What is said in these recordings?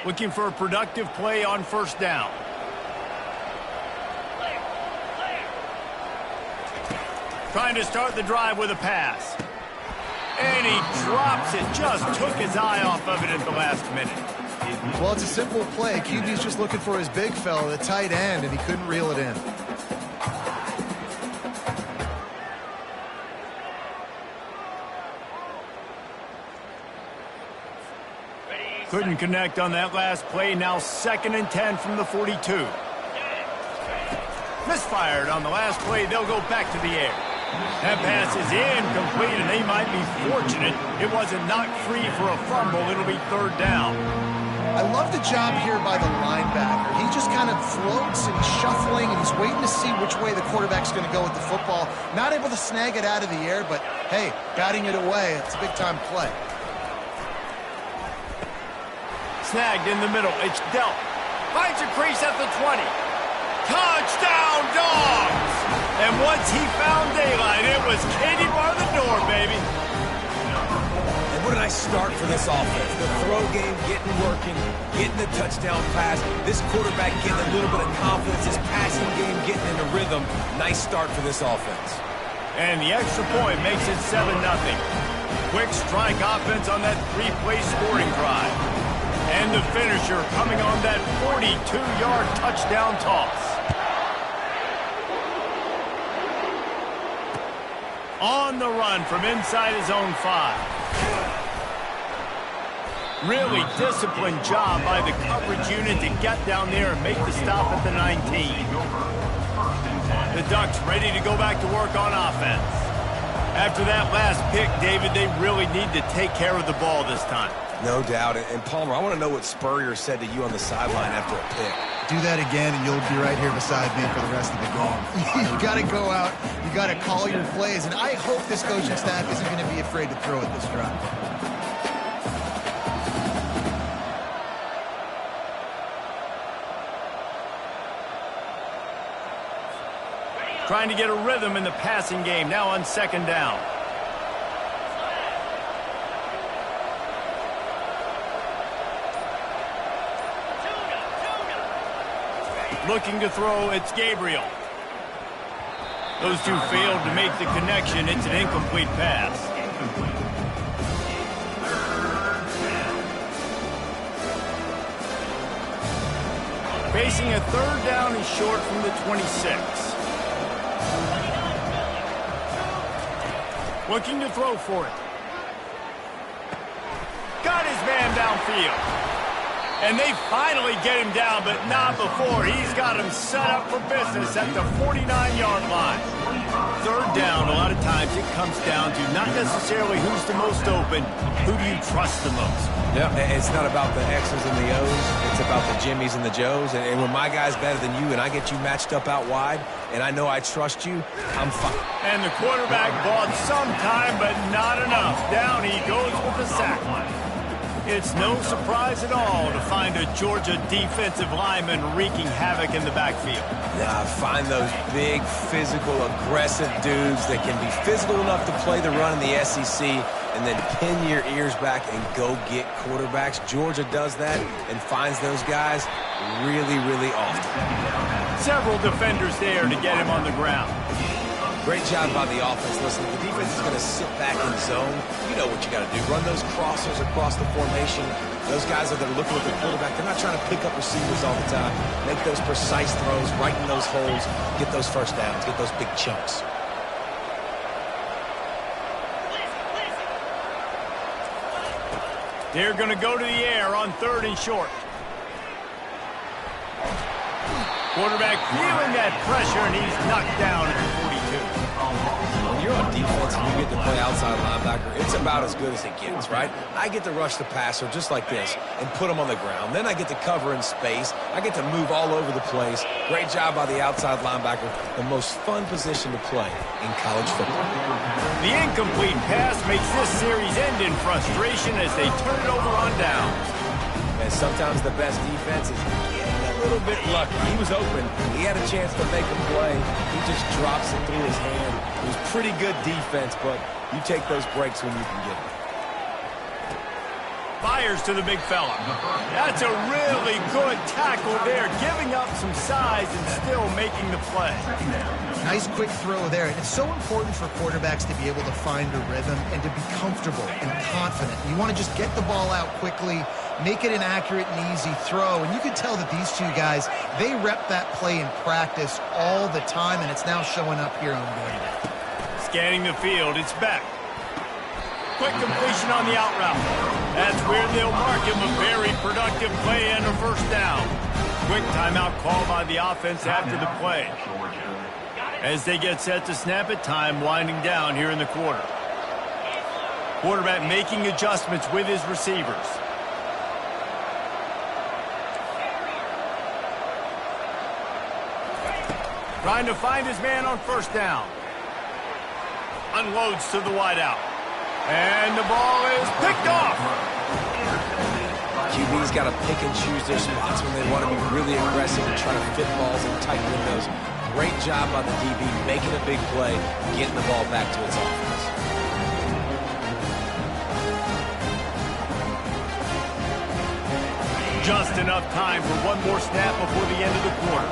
Looking for a productive play on first down. Trying to start the drive with a pass. And he drops it. Just took his eye off of it at the last minute. Well, it's a simple play. QB's just looking for his big fella, the tight end, and he couldn't reel it in. Couldn't connect on that last play. Now 2nd and 10 from the 42. Misfired on the last play. They'll go back to the air. That pass is incomplete, and they might be fortunate it wasn't knocked free for a fumble. It'll be 3rd down. I love the job here by the linebacker. He just kind of floats and shuffling, and he's waiting to see which way the quarterback's going to go with the football. Not able to snag it out of the air, but, hey, batting it away. It's a big-time play. Snagged in the middle. It's dealt. Finds a crease at the 20. Touchdown, Dogs! And once he found daylight, it was Katie bar the door, baby. And what a nice start for this offense. The throw game getting working, getting the touchdown pass. This quarterback getting a little bit of confidence. This passing game getting in a rhythm. Nice start for this offense. And the extra point makes it 7-0. Quick strike offense on that 3-play scoring drive. And the finisher coming on that 42-yard touchdown toss. On the run from inside his own 5. Really disciplined job by the coverage unit to get down there and make the stop at the 19. The Ducks ready to go back to work on offense. After that last pick, David, they really need to take care of the ball this time. No doubt. And Palmer, I want to know what Spurrier said to you on the sideline after a pick. Do that again, and you'll be right here beside me for the rest of the game. You got to go out. You got to call your plays, and I hope this coaching staff isn't going to be afraid to throw at this drive. Trying to get a rhythm in the passing game now on 2nd down. Looking to throw, it's Gabriel. Those two failed to make the connection. It's an incomplete pass. Facing a 3rd down and short from the 26. Looking to throw for it. Got his man downfield. And they finally get him down, but not before. He's got him set up for business at the 49-yard line. 3rd down, a lot of times it comes down to not necessarily who's the most open, who do you trust the most? Yeah, it's not about the X's and the O's. It's about the Jimmys and the Joes. And when my guy's better than you and I get you matched up out wide and I know I trust you, I'm fine. And the quarterback bought some time, but not enough. Down he goes with the sack. It's no surprise at all to find a Georgia defensive lineman wreaking havoc in the backfield. Yeah, find those big, physical, aggressive dudes that can be physical enough to play the run in the SEC and then pin your ears back and go get quarterbacks. Georgia does that and finds those guys really, really often. Several defenders there to get him on the ground. Great job by the offense. Listen, the defense is going to sit back in zone. You know what you got to do. Run those crossers across the formation. Those guys that are looking at the quarterback, they're not trying to pick up receivers all the time. Make those precise throws, right in those holes, get those first downs, get those big chunks. They're going to go to the air on 3rd and short. Quarterback feeling that pressure, and he's knocked down at the 42. When you're on defense and you get to play outside linebacker, it's about as good as it gets, right? I get to rush the passer just like this and put him on the ground. Then I get to cover in space. I get to move all over the place. Great job by the outside linebacker. The most fun position to play in college football. The incomplete pass makes this series end in frustration as they turn it over on downs. And sometimes the best defense is getting a little bit lucky. He was open. He had a chance to make a play. He just drops it through his hand. It was pretty good defense, but you take those breaks when you can get them. Fires to the big fella. That's a really good tackle there, giving up some size and still making the play. Nice quick throw there. And it's so important for quarterbacks to be able to find a rhythm and to be comfortable and confident. You want to just get the ball out quickly, make it an accurate and easy throw. And you can tell that these two guys, they rep that play in practice all the time, and it's now showing up here on game day. Scanning the field, it's Beck. Quick completion on the out route. That's where they'll mark him. A very productive play and a first down. Quick timeout call by the offense after the play. As they get set to snap it, time winding down here in the quarter. Quarterback making adjustments with his receivers. Trying to find his man on first down. Unloads to the wideout. And the ball is picked off. QB's got to pick and choose their spots when they want to be really aggressive and try to fit balls in tight windows. Great job by the DB making a big play, getting the ball back to its offense. Just enough time for one more snap before the end of the quarter.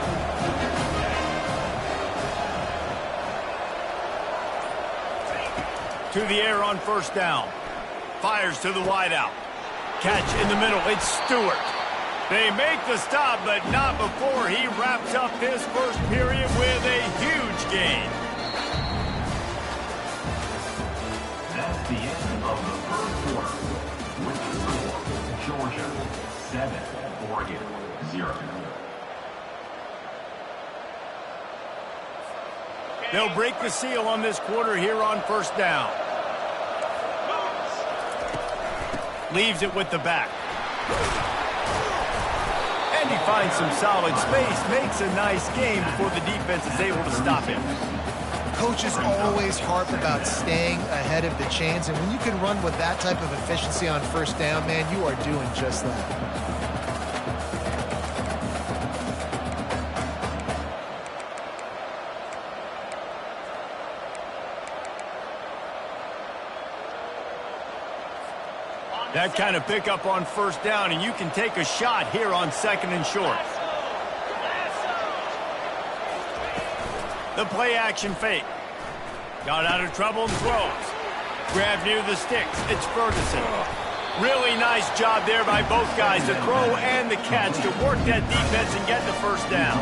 To the air on first down. Fires to the wideout. Catch in the middle. It's Stewart. They make the stop, but not before he wraps up his first period with a huge gain. That's the end of the first quarter. With the score, Georgia 7, Oregon 0. They'll break the seal on this quarter here on first down. Leaves it with the back. And he finds some solid space, makes a nice game before the defense is able to stop him. Coaches always harp about staying ahead of the chains, and when you can run with that type of efficiency on first down, man, you are doing just that. That kind of pickup on first down, and you can take a shot here on second and short. The play action fake. Got out of trouble and throws. Grab near the sticks. It's Ferguson. Really nice job there by both guys, the throw and the catch, to work that defense and get the first down.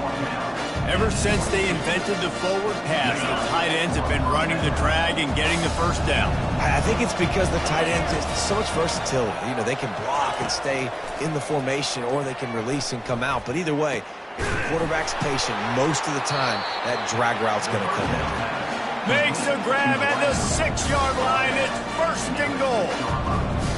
Ever since they invented the forward pass, the tight ends have been running the drag and getting the first down. I think it's because the tight ends is so much versatility. You know, they can block and stay in the formation, or they can release and come out. But either way, if the quarterback's patient, most of the time, that drag route's going to come in. Makes the grab at the 6-yard line. It's first and goal.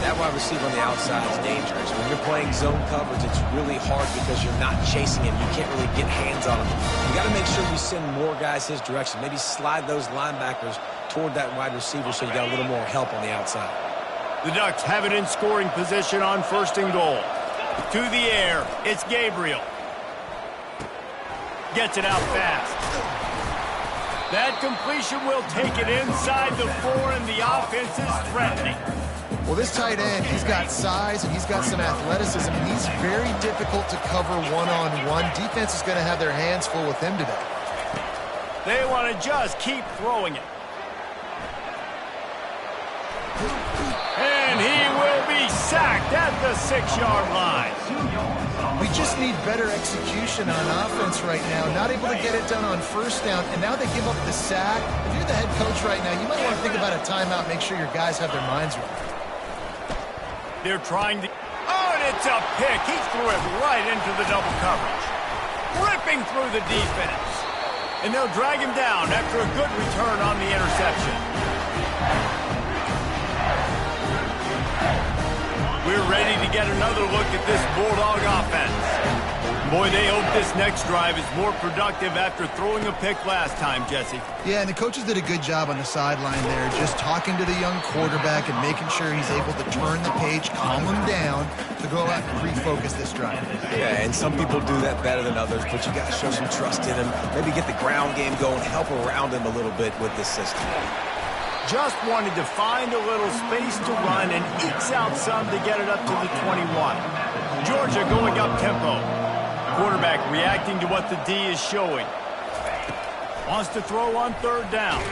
That wide receiver on the outside is dangerous. When you're playing zone coverage, it's really hard because you're not chasing him. You can't really get hands on him. You got to make sure you send more guys his direction. Maybe slide those linebackers toward that wide receiver so you got a little more help on the outside. The Ducks have it in scoring position on first and goal. To the air, it's Gabriel. Gets it out fast. That completion will take it inside the 4, and the offense is threatening. Well, this tight end, he's got size and he's got some athleticism, and he's very difficult to cover one-on-one. Defense is going to have their hands full with him today. They want to just keep throwing it. And he will be sacked at the 6-yard line. We just need better execution on offense right now. Not able to get it done on first down, and now they give up the sack. If you're the head coach right now, you might want to think about a timeout, make sure your guys have their minds right. They're trying to... Oh, and it's a pick. He threw it right into the double coverage. Ripping through the defense. And they'll drag him down after a good return on the interception. We're ready to get another look at this Bulldog offense. Boy, they hope this next drive is more productive after throwing a pick last time, Jesse. Yeah, and the coaches did a good job on the sideline there, just talking to the young quarterback and making sure he's able to turn the page, calm him down, to go out and refocus this drive. Yeah, and some people do that better than others, but you got to show some trust in him. Maybe get the ground game going, help around him a little bit with this system. Just wanted to find a little space to run and ekes out some to get it up to the 21. Georgia going up tempo. Quarterback reacting to what the D is showing. Wants to throw on third down.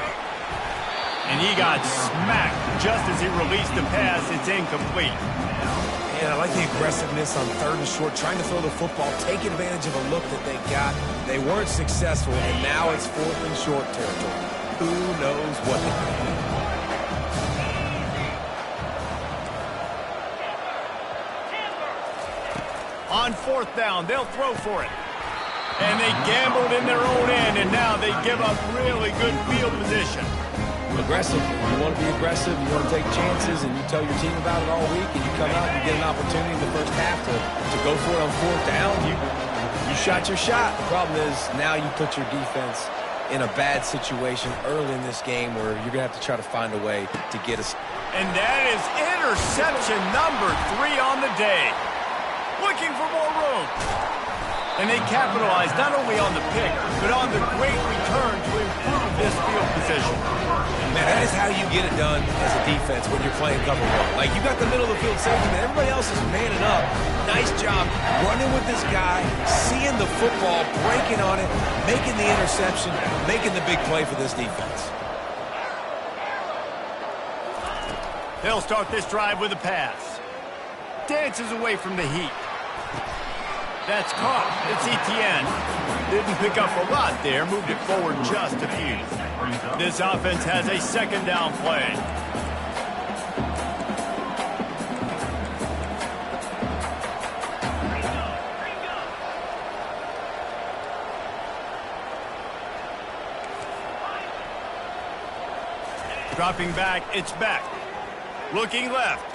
And he got smacked just as he released the pass. It's incomplete. And I like the aggressiveness on third and short, trying to throw the football, take advantage of a look that they got. They weren't successful, and now it's fourth and short territory. Who knows what they can do? On fourth down, they'll throw for it. And they gambled in their own end, and now they give up really good field position. Aggressive. You want to be aggressive, you want to take chances, and you tell your team about it all week, and you come out and you get an opportunity in the first half to go for it on fourth down. You shot your shot. The problem is now you put your defense in a bad situation early in this game where you're going to have to try to find a way to get us. And that is interception number 3 on the day. Looking for more room. And they capitalize not only on the pick, but on the great return to improve this field position. Man, that is how you get it done as a defense when you're playing cover one. Like, you got the middle of the field safety, but everybody else is manning up. Nice job running with this guy, seeing the football, breaking on it, making the interception, making the big play for this defense. They'll start this drive with a pass. Dances away from the heat. That's caught. It's Etienne. Didn't pick up a lot there. Moved it forward just a few. This offense has a second down play. Dropping back. It's back. Looking left.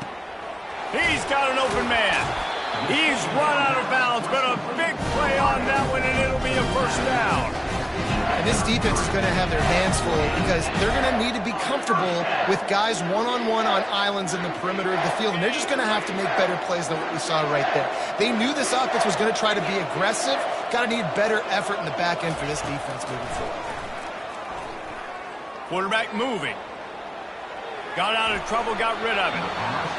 He's got an open man. He's run out of bounds, but a big play on that one, and it'll be a first down. And this defense is going to have their hands full because they're going to need to be comfortable with guys one-on-one on islands in the perimeter of the field, and they're just going to have to make better plays than what we saw right there. They knew this offense was going to try to be aggressive. Got to need better effort in the back end for this defense moving forward. Quarterback moving. Got out of trouble, got rid of it.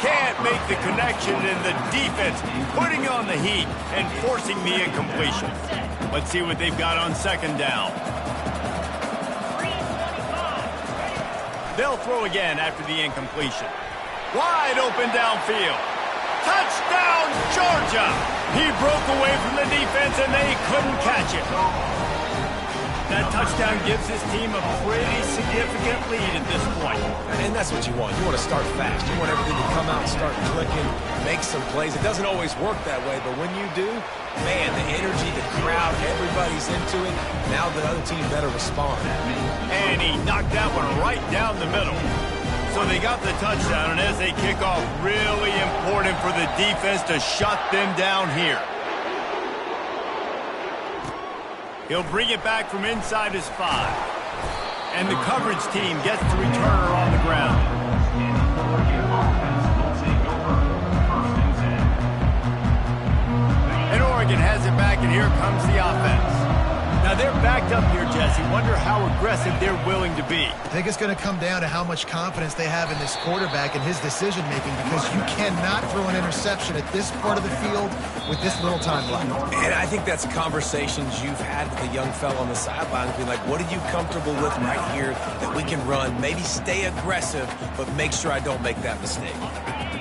Can't make the connection, and the defense putting on the heat and forcing the incompletion. Let's see what they've got on second down. They'll throw again after the incompletion. Wide open downfield. Touchdown, Georgia! He broke away from the defense, and they couldn't catch it. That touchdown gives his team a pretty significant lead at this point. And that's what you want. You want to start fast. You want everything to come out, start clicking, make some plays. It doesn't always work that way, but when you do, man, the energy, the crowd, everybody's into it. Now the other team better respond. And he knocked that one right down the middle. So they got the touchdown, and as they kick off, really important for the defense to shut them down here. He'll bring it back from inside his 5. And the coverage team gets the returner on the ground. And Oregon has it back, and here comes the offense. Now they're backed up here, Jesse. Wonder how aggressive they're willing to be. I think it's going to come down to how much confidence they have in this quarterback and his decision-making, because you cannot throw an interception at this part of the field with this little time left. And I think that's conversations you've had with the young fella on the sidelines, being like, what are you comfortable with right here that we can run? Maybe stay aggressive, but make sure I don't make that mistake.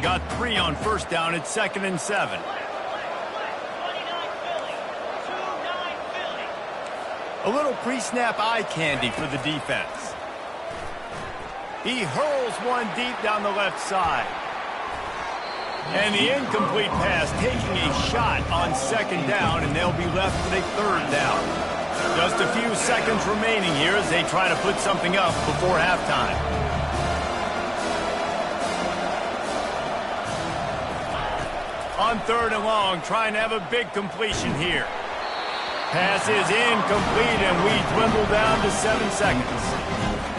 Got 3 on first down. It's 2nd and 7. A little pre-snap eye candy for the defense. He hurls one deep down the left side. And the incomplete pass taking a shot on 2nd down, and they'll be left with a 3rd down. Just a few seconds remaining here as they try to put something up before halftime. On 3rd and long, trying to have a big completion here. Pass is incomplete, and we dwindle down to 7 seconds.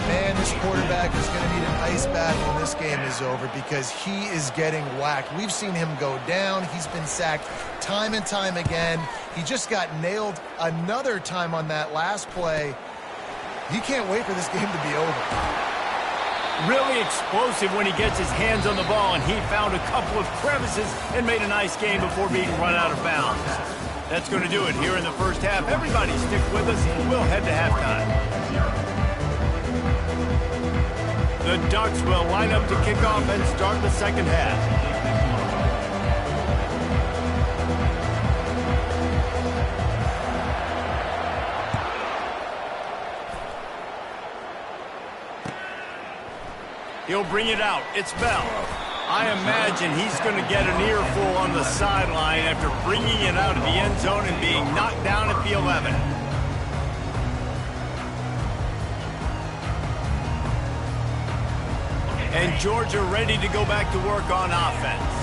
Man, this quarterback is going to need an ice bath when this game is over, because he is getting whacked. We've seen him go down. He's been sacked time and time again. He just got nailed another time on that last play. He can't wait for this game to be over. Really explosive when he gets his hands on the ball, and he found a couple of crevices and made a nice game before being run out of bounds. That's going to do it here in the first half. Everybody stick with us. We'll head to halftime. The Ducks will line up to kick off and start the second half. He'll bring it out. It's Bell. I imagine he's going to get an earful on the sideline after bringing it out of the end zone and being knocked down at the 11. And Georgia ready to go back to work on offense.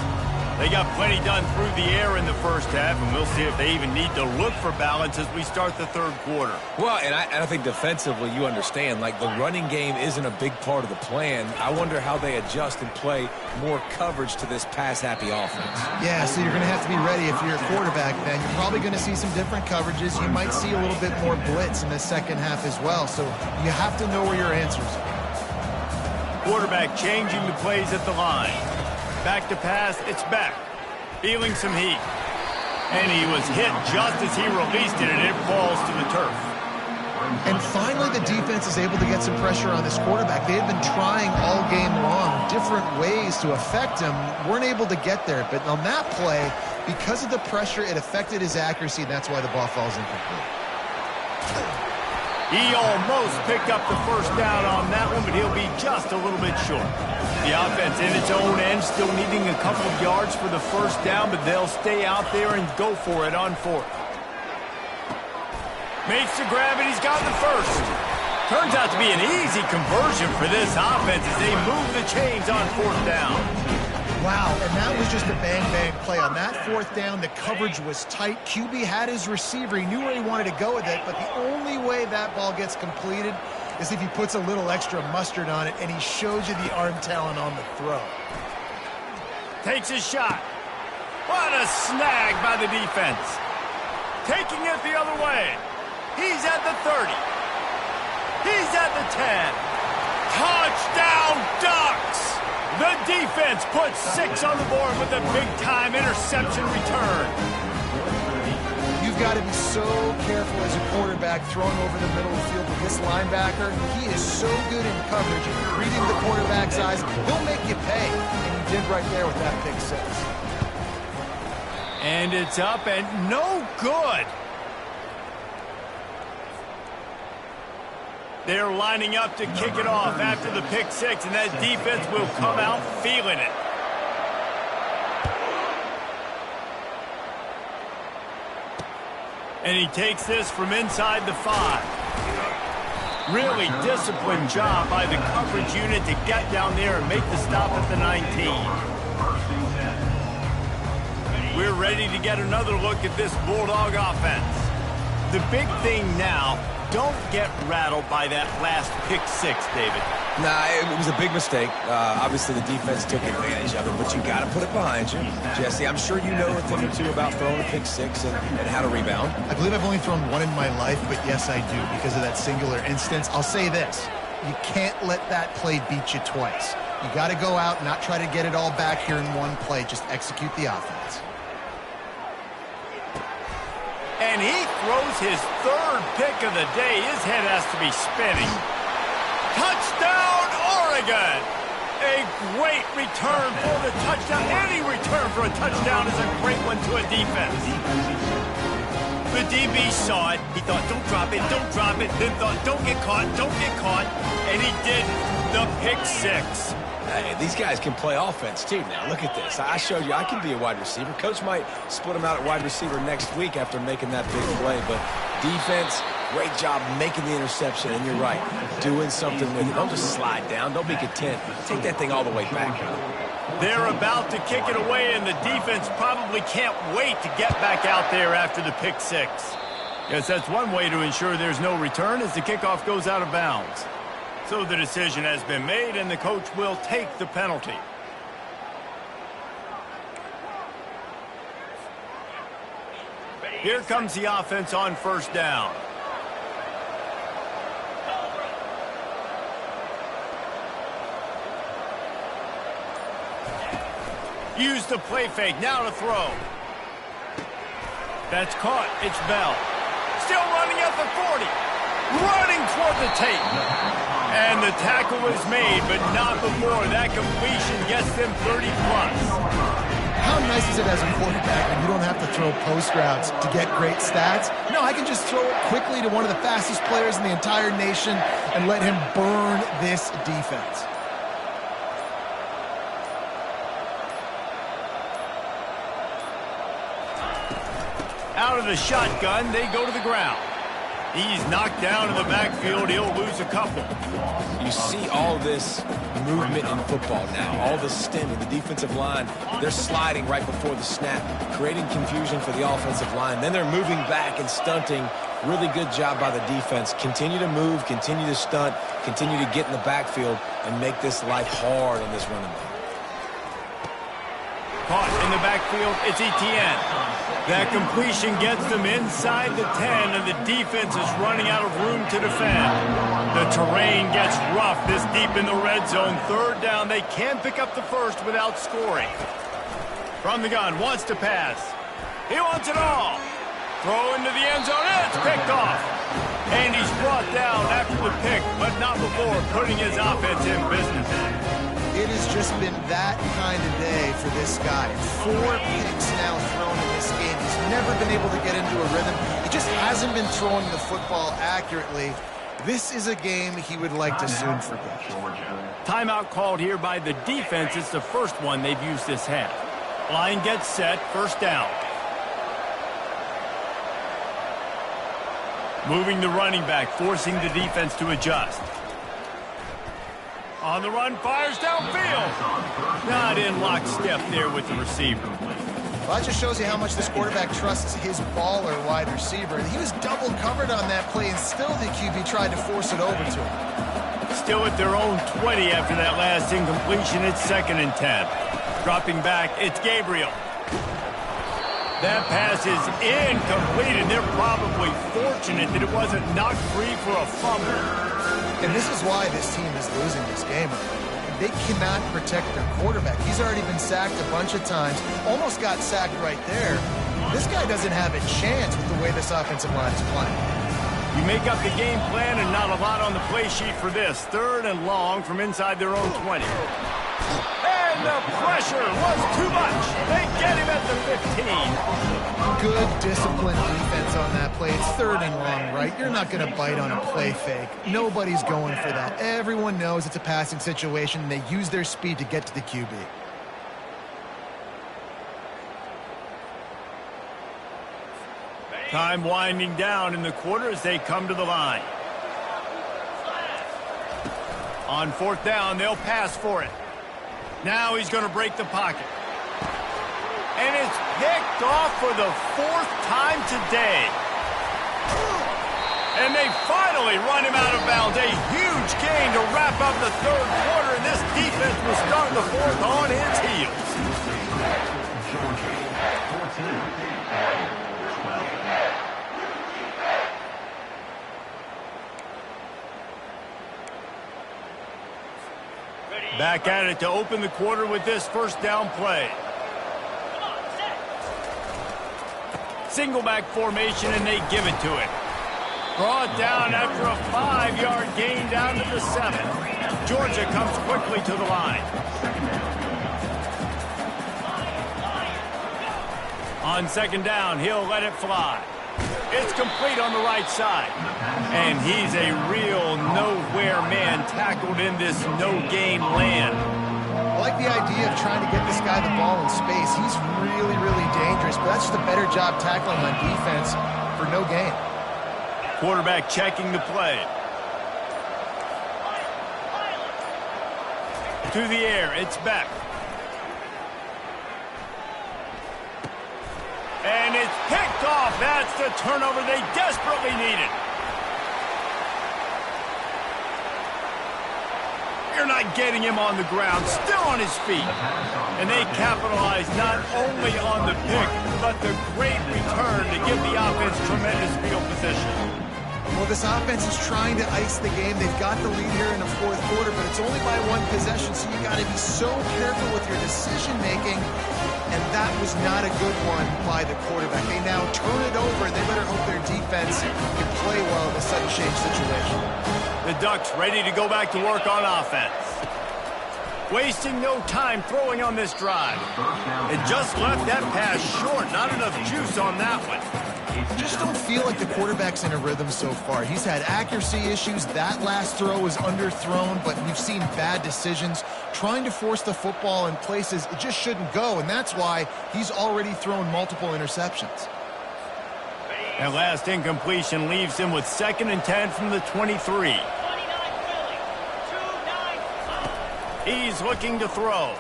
They got plenty done through the air in the first half, and we'll see if they even need to look for balance as we start the third quarter. Well, and I think defensively, you understand, like the running game isn't a big part of the plan. I wonder how they adjust and play more coverage to this pass-happy offense. Yeah, so you're going to have to be ready if you're a quarterback then. You're probably going to see some different coverages. You might see a little bit more blitz in the second half as well, so you have to know where your answers are. Quarterback changing the plays at the line. Back to pass, it's Beck. Feeling some heat. And he was hit just as he released it, and it falls to the turf. And finally, the defense is able to get some pressure on this quarterback. They had been trying all game long, different ways to affect him. Weren't able to get there. But on that play, because of the pressure, it affected his accuracy, and that's why the ball falls incomplete. He almost picked up the first down on that one, but he'll be just a little bit short. The offense in its own end still needing a couple of yards for the first down, but they'll stay out there and go for it on fourth. Makes the grab, and he's got the first. Turns out to be an easy conversion for this offense as they move the chains on fourth down. Wow, and that was just a bang-bang play. On that fourth down, the coverage was tight. QB had his receiver. He knew where he wanted to go with it, but the only way that ball gets completed is if he puts a little extra mustard on it, and he shows you the arm talent on the throw. Takes his shot. What a snag by the defense. Taking it the other way. He's at the 30. He's at the 10. Touchdown, Ducks! The defense puts 6 on the board with a big-time interception return. You've got to be so careful as a quarterback throwing over the middle of the field with this linebacker. He is so good in coverage. If you're reading the quarterback's eyes, he'll make you pay. And he did right there with that pick 6. And it's up and no good. They're lining up to kick it off after the pick 6, and that defense will come out feeling it. And he takes this from inside the 5. Really disciplined job by the coverage unit to get down there and make the stop at the 19. We're ready to get another look at this Bulldog offense. The big thing now, don't get rattled by that last pick 6, David. Nah, it was a big mistake. Obviously, the defense took advantage of it, but you got to put it behind you. Jesse, I'm sure you know a thing or two about throwing a pick 6 and how to rebound. I believe I've only thrown one in my life, but yes, I do, because of that singular instance. I'll say this. You can't let that play beat you twice. You got to go out and not try to get it all back here in one play. Just execute the offense. And he throws his 3rd pick of the day. His head has to be spinning. Touchdown, Oregon! A great return for the touchdown. Any return for a touchdown is a great one to a defense. The DB saw it. He thought, don't drop it, don't drop it. Then thought, don't get caught, don't get caught. And he did the pick 6. Hey, these guys can play offense, too. Now, look at this. I showed you I can be a wide receiver. Coach might split them out at wide receiver next week after making that big play. But defense, great job making the interception. And you're right, doing something with it. Don't just slide down. Don't be content. Take that thing all the way back. They're about to kick it away, and the defense probably can't wait to get back out there after the pick 6. Yes, that's one way to ensure there's no return as the kickoff goes out of bounds. So the decision has been made, and the coach will take the penalty. Here comes the offense on first down. Use the play fake, now to throw. That's caught, it's Bell. Still running at the 40. Running toward the tape. And the tackle is made, but not before that completion gets them 30+. How nice is it as a quarterback when you don't have to throw post routes to get great stats? No, I can just throw it quickly to one of the fastest players in the entire nation and let him burn this defense. Out of the shotgun, they go to the ground. He's knocked down in the backfield. He'll lose a couple. You see all this movement in football now, all the stem in the defensive line. They're sliding right before the snap, creating confusion for the offensive line. Then they're moving back and stunting. Really good job by the defense. Continue to move, continue to stunt, continue to get in the backfield and make this life hard on this running back. Caught in the backfield, it's Etienne. That completion gets them inside the 10, and the defense is running out of room to defend. The terrain gets rough this deep in the red zone. Third down, they can pick up the first without scoring. From the gun, wants to pass. He wants it all. Throw into the end zone, and it's picked off. And he's brought down after the pick, but not before putting his offense in business. It has just been that kind of day for this guy. 4 picks now thrown in this game. He's never been able to get into a rhythm. He just hasn't been throwing the football accurately. This is a game he would like to soon forget. Timeout called here by the defense. It's the first one they've used this half. Line gets set, first down. Moving the running back, forcing the defense to adjust. On the run, fires downfield. Not in lockstep there with the receiver. Well, that just shows you how much this quarterback trusts his baller wide receiver. He was double covered on that play, and still the QB tried to force it over to him. Still at their own 20 after that last incompletion. It's 2nd and 10. Dropping back, it's Gabriel. That pass is incomplete, and they're probably fortunate that it wasn't knocked free for a fumble. And this is why this team is losing this game. They cannot protect their quarterback. He's already been sacked a bunch of times, almost got sacked right there. This guy doesn't have a chance with the way this offensive line is playing. You make up the game plan and not a lot on the play sheet for this. 3rd and long from inside their own 20. And the pressure was too much. They get him at the 15. Good disciplined defense on that play. It's 3rd and long, right? You're not going to bite on a play fake. Nobody's going for that. Everyone knows it's a passing situation, and they use their speed to get to the QB. Time winding down in the quarter as they come to the line. On 4th down, they'll pass for it. Now he's going to break the pocket. And it's picked off for the 4th time today. And they finally run him out of bounds. A huge gain to wrap up the 3rd quarter, and this defense will start the 4th on its heels. Back at it to open the quarter with this first down play. Single back formation, and they give it to it. Brought down after a 5-yard gain down to the 7. Georgia comes quickly to the line. On 2nd down, he'll let it fly. It's complete on the right side. And he's a real nowhere man tackled in this no-gain land. I like the idea of trying to get this guy the ball in space. He's really, really dangerous, but that's just a better job tackling on defense for no gain. Quarterback checking the play. To the air, it's Beck. And it's picked off. That's the turnover they desperately needed. You're not getting him on the ground, still on his feet. And they capitalize not only on the pick, but the great return to give the offense tremendous field position. Well, this offense is trying to ice the game. They've got the lead here in the 4th quarter, but it's only by 1 possession, so you got got to be so careful with your decision-making, and that was not a good one by the quarterback. They now turn it over, and they better hope their defense can play well in this sudden change situation. The Ducks ready to go back to work on offense. Wasting no time throwing on this drive. It just left that pass short. Not enough juice on that one. Just don't feel like the quarterback's in a rhythm so far. He's had accuracy issues. That last throw was underthrown, but we've seen bad decisions trying to force the football in places it just shouldn't go, and that's why he's already thrown multiple interceptions. That last incompletion leaves him with 2nd and 10 from the 23. He's looking to throw.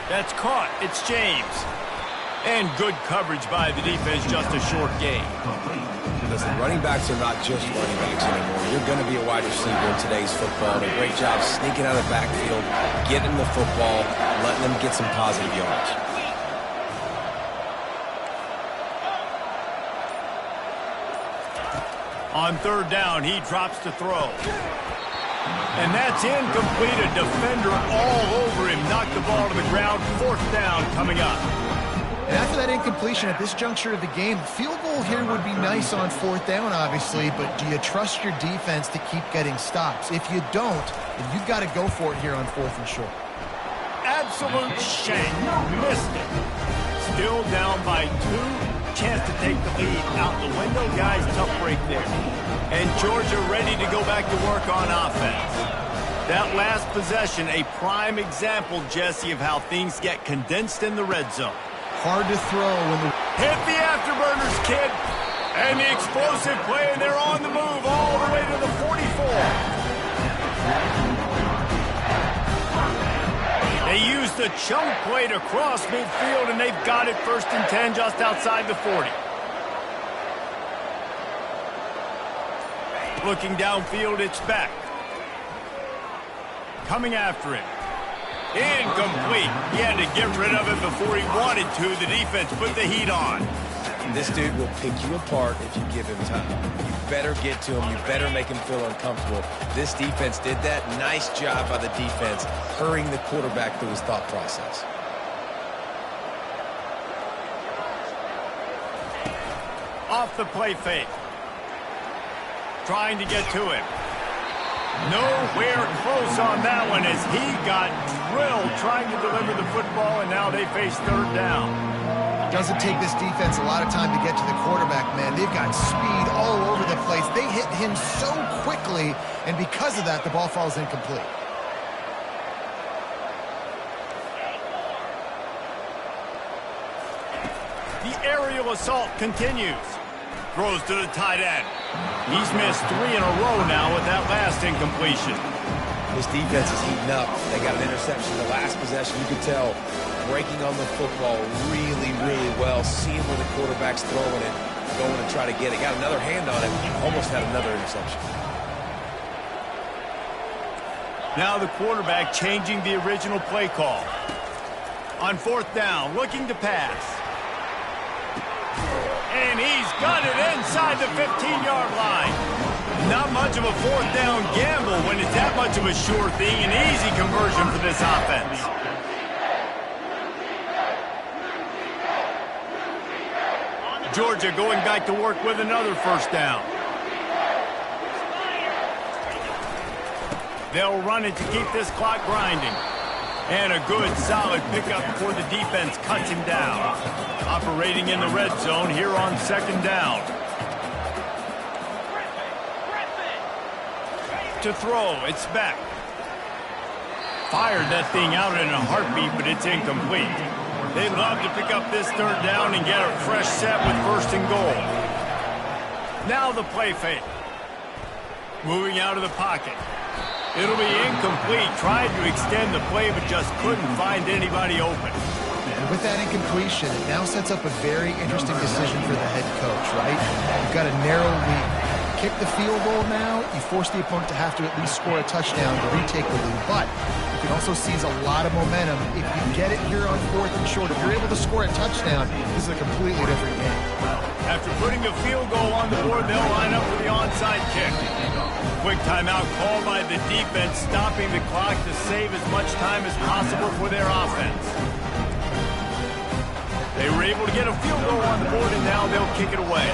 That's caught. It's James. And good coverage by the defense, just a short gain. Listen, running backs are not just running backs anymore. You're going to be a wide receiver in today's football. And a great job sneaking out of the backfield, getting the football, letting them get some positive yards. On 3rd down, he drops to throw. And that's incomplete. A defender all over him. Knocked the ball to the ground. 4th down coming up. And after that incompletion at this juncture of the game, field goal here would be nice on 4th down, obviously, but do you trust your defense to keep getting stops? If you don't, then you've got to go for it here on 4th and short. Absolute shank. Missed it. Still down by 2. Chance to take the lead out the window. Guys, tough break there. And Georgia ready to go back to work on offense. That last possession, a prime example, Jesse, of how things get condensed in the red zone. Hard to throw when the... Hit the afterburners, kid. And the explosive play, and they're on the move all the way to the 44. They used the chunk play to cross midfield, and they've got it 1st and 10 just outside the 40. Looking downfield, it's Beck. Coming after him. Incomplete. He had to get rid of it before he wanted to. The defense put the heat on. This dude will pick you apart if you give him time. You better get to him. You better make him feel uncomfortable. This defense did that. Nice job by the defense, hurrying the quarterback through his thought process. Off the play fake. Trying to get to him. Nowhere close on that one as he got drilled trying to deliver the football, and now they face 3rd down. Doesn't take this defense a lot of time to get to the quarterback, man. They've got speed all over the place. They hit him so quickly, and because of that, the ball falls incomplete. The aerial assault continues. Throws to the tight end. He's missed 3 in a row now with that last incompletion. This defense is heating up. They got an interception the last possession. You could tell breaking on the football really, really well, seeing where the quarterback's throwing it, going to try to get it. Got another hand on it, almost had another interception. Now the quarterback changing the original play call. On 4th down, looking to pass. And he's got it inside the 15-yard line. Not much of a 4th down gamble when it's that much of a sure thing. An easy conversion for this offense. Georgia going back to work with another 1st down. They'll run it to keep this clock grinding. And a good, solid pickup before the defense cuts him down. Operating in the red zone here on 2nd down. To throw, it's Beck. Fired that thing out in a heartbeat, but it's incomplete. They'd love to pick up this 3rd down and get a fresh set with 1st and goal. Now the play fake. Moving out of the pocket. It'll be incomplete. Tried to extend the play, but just couldn't find anybody open. And with that incompletion, it now sets up a very interesting decision for the head coach, right? You've got a narrow lead. Kick the field goal now, you force the opponent to have to at least score a touchdown to retake the lead. But you can also seize a lot of momentum. If you get it here on 4th and short, if you're able to score a touchdown, this is a completely different game. After putting a field goal on the board, they'll line up for the onside kick. Quick timeout called by the defense, stopping the clock to save as much time as possible for their offense. They were able to get a field goal on the board, and now they'll kick it away.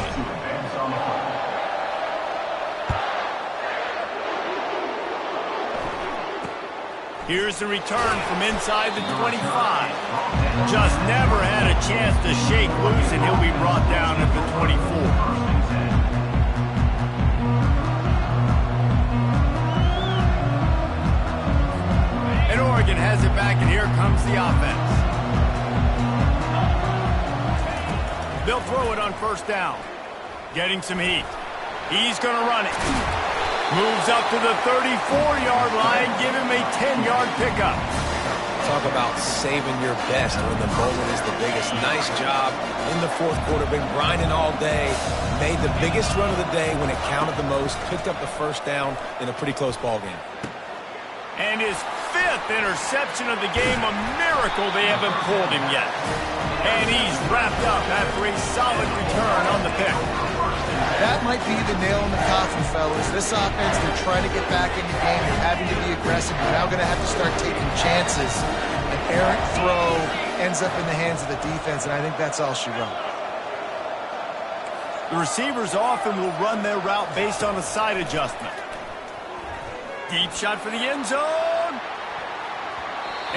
Here's the return from inside the 25. Just never had a chance to shake loose, and he'll be brought down at the 24. And Oregon has it back, and here comes the offense. They'll throw it on first down. Getting some heat. He's going to run it. Moves up to the 34-yard line. Give him a 10-yard pickup. Talk about saving your best when the moment is the biggest. Nice job in the fourth quarter. Been grinding all day. Made the biggest run of the day when it counted the most. Picked up the first down in a pretty close ball game. And his 5th interception of the game. A miracle they haven't pulled him yet. And he's wrapped up after a solid return on the pick. That might be the nail in the coffin, fellas. This offense, they're trying to get back in the game. They're having to be aggressive. They're now going to have to start taking chances. An errant throw ends up in the hands of the defense, and I think that's all she wrote. The receivers often will run their route based on a side adjustment. Deep shot for the end zone.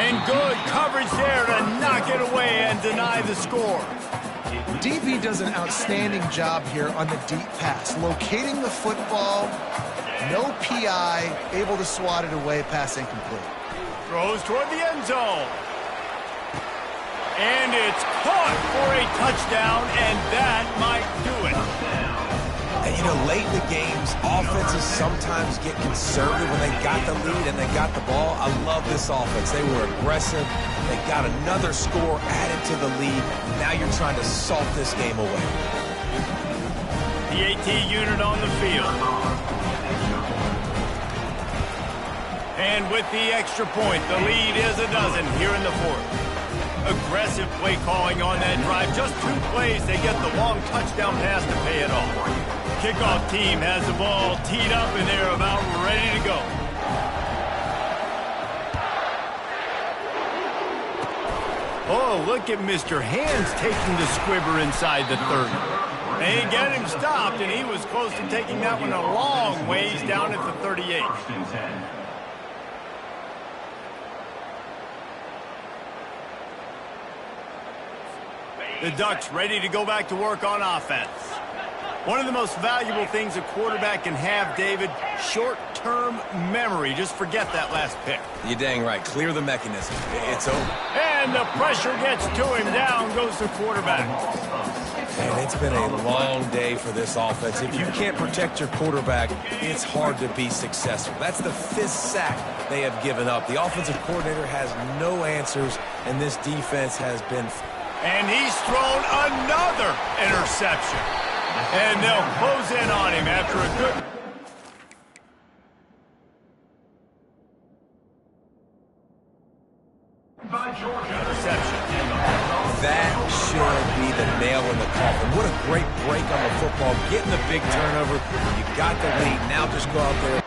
And good coverage there to knock it away and deny the score. DB does an outstanding job here on the deep pass. Locating the football, no PI, able to swat it away, pass incomplete. Throws toward the end zone. And it's caught for a touchdown, and that might do it. And, you know, late in the games, offenses sometimes get conservative when they got the lead and they got the ball. I love this offense. They were aggressive. They got another score added to the lead. Now you're trying to salt this game away. The AT unit on the field. And with the extra point, the lead is a dozen here in the fourth. Aggressive play calling on that drive. Just 2 plays, they get the long touchdown pass to pay it off. Kickoff team has the ball teed up, and they're about ready to go. Oh, look at Mr. Hands taking the squibber inside the 30. They get him stopped, and he was close to taking that one a long ways down at the 38. The Ducks ready to go back to work on offense. One of the most valuable things a quarterback can have, David, short-term memory. Just forget that last pick. You're dang right. Clear the mechanism. It's over. And the pressure gets to him. Down goes the quarterback. And it's been a long day for this offense. If you can't protect your quarterback, it's hard to be successful. That's the 5th sack they have given up. The offensive coordinator has no answers, and this defense has been... And he's thrown another interception. And they'll close in on him after a good... interception. That should be the nail in the coffin. What a great break on the football. Getting the big turnover. You got the lead. Now just go out there.